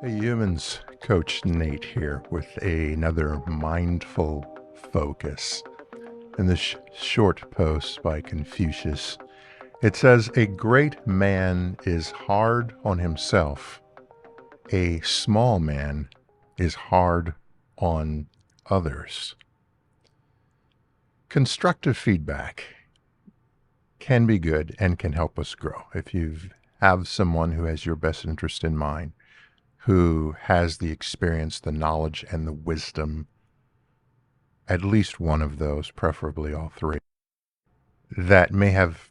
Hey humans, Coach Nate here with another mindful focus. In this short post by Confucius, it says, "A great man is hard on himself, a small man is hard on others." Constructive feedback can be good and can help us grow. If you have someone who has your best interest in mind, who has the experience, the knowledge, and the wisdom, at least one of those, preferably all three, that may have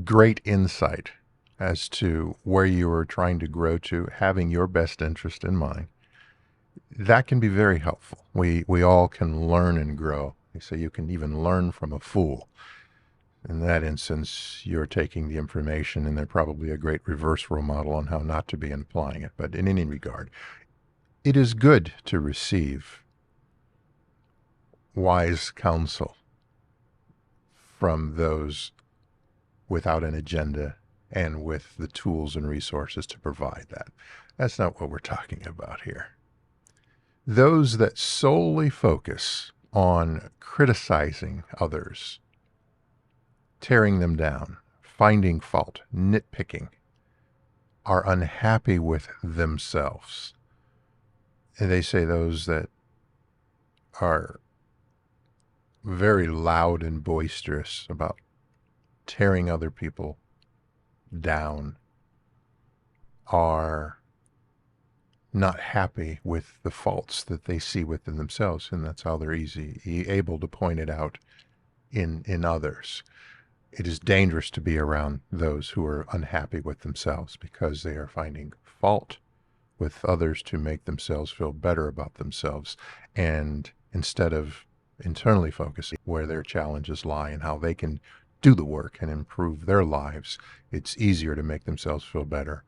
great insight as to where you are trying to grow to, having your best interest in mind, that can be very helpful. We all can learn and grow. They say you can even learn from a fool. In that instance, you're taking the information, and they're probably a great reverse role model on how not to be applying it. But in any regard, it is good to receive wise counsel from those without an agenda and with the tools and resources to provide that. That's not what we're talking about here. Those that solely focus on criticizing others, tearing them down, finding fault, nitpicking, are unhappy with themselves. And they say those that are very loud and boisterous about tearing other people down are not happy with the faults that they see within themselves, and that's how they're able to point it out in others. It is dangerous to be around those who are unhappy with themselves because they are finding fault with others to make themselves feel better about themselves, and instead of internally focusing where their challenges lie and how they can do the work and improve their lives, it's easier to make themselves feel better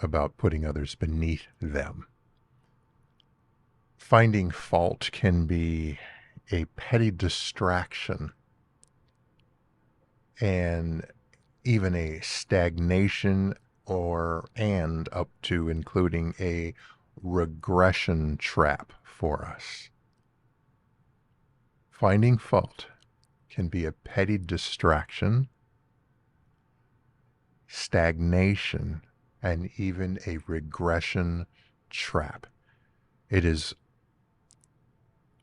about putting others beneath them. Finding fault can be a petty distraction and even a stagnation and up to including a regression trap for us. Finding fault can be a petty distraction, stagnation, and even a regression trap. It is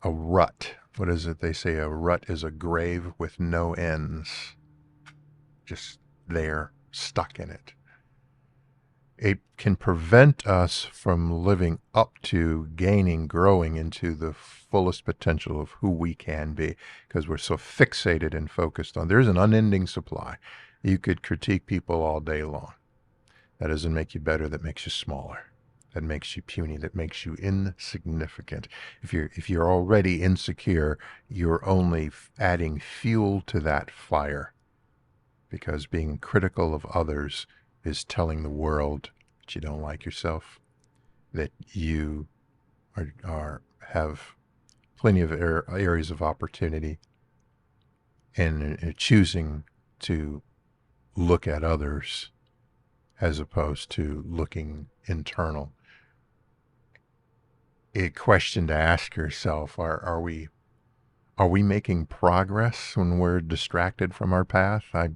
a rut. What is it? They say a rut is a grave with no ends, just there, stuck in it. It can prevent us from living up to gaining, growing into the fullest potential of who we can be, because we're so fixated and focused on. There's an unending supply. You could critique people all day long. That doesn't make you better. That makes you smaller. That makes you puny. That makes you insignificant. If you're already insecure, you're only adding fuel to that fire, because being critical of others is telling the world that you don't like yourself, that you have plenty of areas of opportunity, and choosing to look at others as opposed to looking internal. A question to ask yourself: are we making progress when we're distracted from our path? I've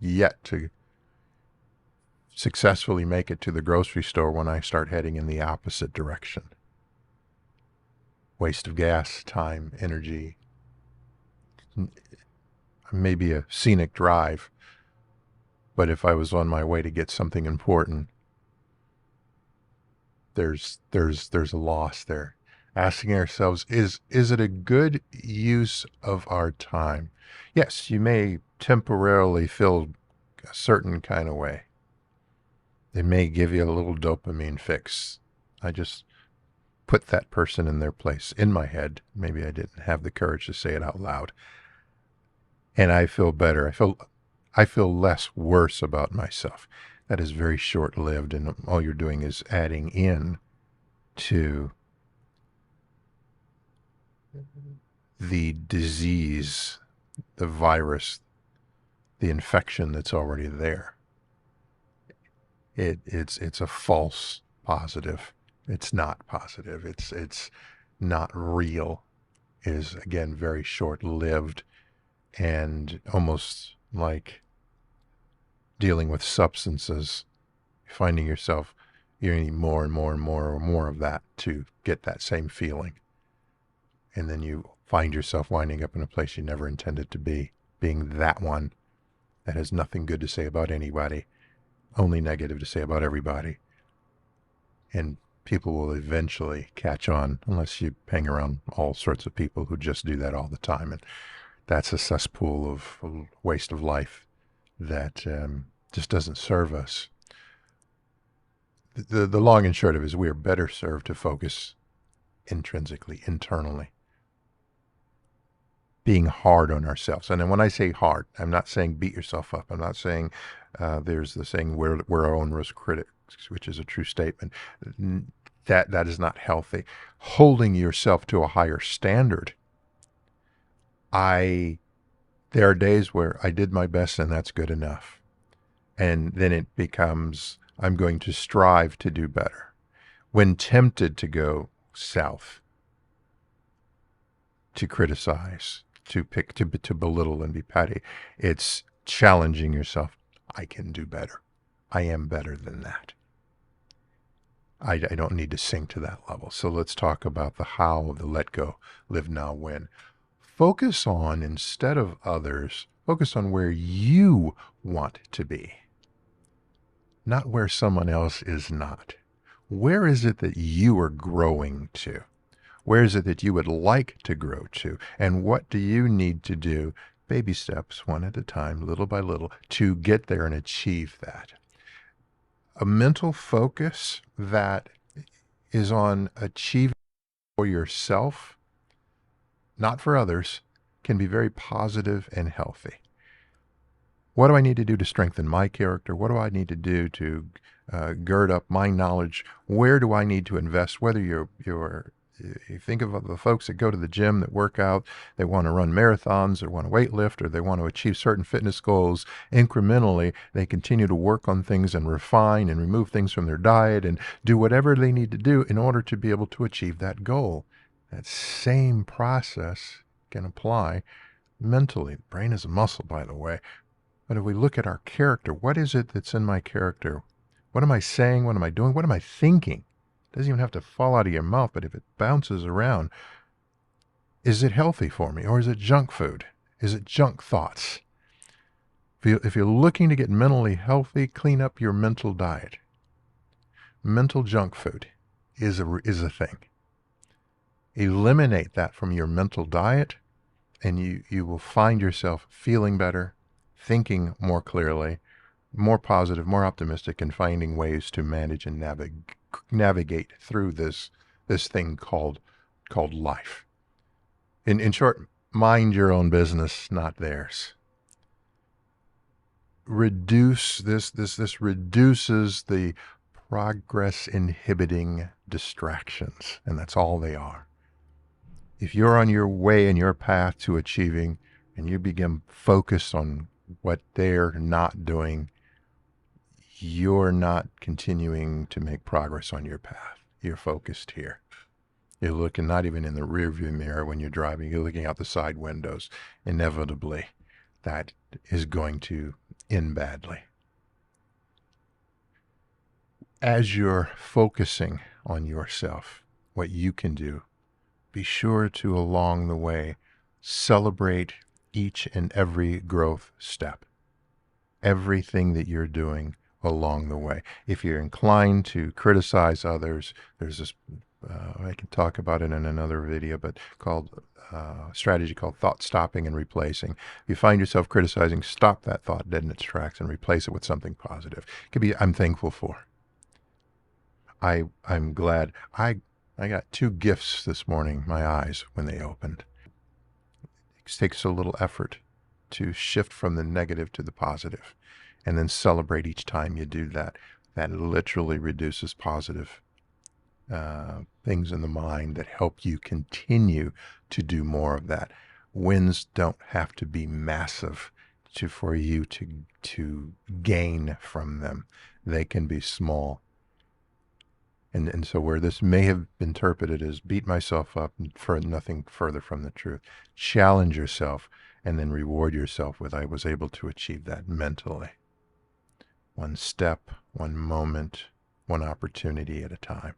yet to successfully make it to the grocery store when I start heading in the opposite direction. Waste of gas, time, energy, maybe a scenic drive. But if I was on my way to get something important, there's a loss there. Asking ourselves, is it a good use of our time? Yes, you may temporarily feel a certain kind of way. It may give you a little dopamine fix. I just put that person in their place in my head. Maybe I didn't have the courage to say it out loud. And I feel better. I feel less worse about myself. That is very short-lived, and all you're doing is adding in to the disease, the virus, the infection that's already there. It's a false positive. It's not positive. It's not real. It is, again, very short-lived and almost like dealing with substances, finding yourself you need more and more and more or more of that to get that same feeling. And then you find yourself winding up in a place you never intended to be, being that one that has nothing good to say about anybody, only negative to say about everybody. And people will eventually catch on unless you hang around all sorts of people who just do that all the time. And that's a cesspool of a waste of life that just doesn't serve us. The long and short of it is we are better served to focus intrinsically, internally, being hard on ourselves. And then when I say hard, I'm not saying beat yourself up. I'm not saying there's the saying we're our own worst critics, which is a true statement. That is not healthy. Holding yourself to a higher standard. There are days where I did my best and that's good enough. And then it becomes, I'm going to strive to do better. When tempted to go south, to criticize, to belittle and be petty, it's challenging yourself. I can do better. I am better than that. I don't need to sink to that level. So let's talk about the how of the let go, live now, win. Focus on, instead of others, focus on where you want to be, not where someone else is not. Where is it that you are growing to? Where is it that you would like to grow to? And what do you need to do, baby steps, one at a time, little by little, to get there and achieve that? A mental focus that is on achieving for yourself, not for others, can be very positive and healthy. What do I need to do to strengthen my character? What do I need to do to gird up my knowledge? Where do I need to invest? Whether you think of the folks that go to the gym, that work out, they want to run marathons or want to weight lift, or they want to achieve certain fitness goals incrementally, they continue to work on things and refine and remove things from their diet and do whatever they need to do in order to be able to achieve that goal. That same process can apply mentally. The brain is a muscle, by the way. But if we look at our character, what is it that's in my character? What am I saying? What am I doing? What am I thinking? It doesn't even have to fall out of your mouth, but if it bounces around, is it healthy for me? Or is it junk food? Is it junk thoughts? If you're looking to get mentally healthy, clean up your mental diet. Mental junk food is a thing. Eliminate that from your mental diet, and you will find yourself feeling better, thinking more clearly, more positive, more optimistic, and finding ways to manage and navigate through this thing called life. In short, mind your own business, not theirs. Reduce this reduces the progress inhibiting distractions, and that's all they are. If you're on your way and your path to achieving, and you begin focused on what they're not doing, you're not continuing to make progress on your path. You're focused here. You're looking not even in the rearview mirror when you're driving. You're looking out the side windows. Inevitably, that is going to end badly. As you're focusing on yourself, what you can do, be sure to, along the way, celebrate each and every growth step, everything that you're doing along the way. If you're inclined to criticize others, there's this, I can talk about it in another video, but called strategy called thought stopping and replacing. If you find yourself criticizing, stop that thought dead in its tracks and replace it with something positive. It could be, I'm thankful for. I'm glad. I got 2 gifts this morning, my eyes, when they opened. It takes a little effort to shift from the negative to the positive, and then celebrate each time you do that. That literally reduces positive things in the mind that help you continue to do more of that. Wins don't have to be massive. for you to gain from them. They can be small. And so where this may have been interpreted as beat myself up for nothing further from the truth, challenge yourself and then reward yourself with, I was able to achieve that mentally. One step, one moment, one opportunity at a time.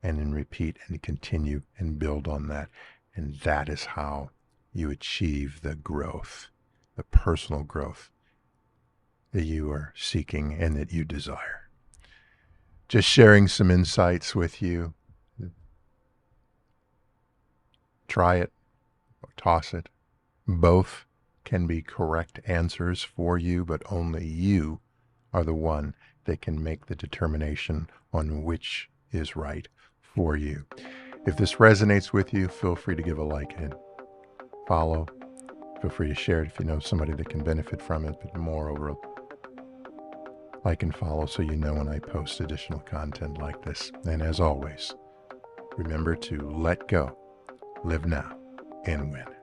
And then repeat and continue and build on that. And that is how you achieve the growth, the personal growth that you are seeking and that you desire. Just sharing some insights with you. Try it, or toss it. Both can be correct answers for you, but only you are the one that can make the determination on which is right for you. If this resonates with you, feel free to give a like and follow. Feel free to share it if you know somebody that can benefit from it, but moreover, like and follow so you know when I post additional content like this. And as always, remember to let go, live now, and win.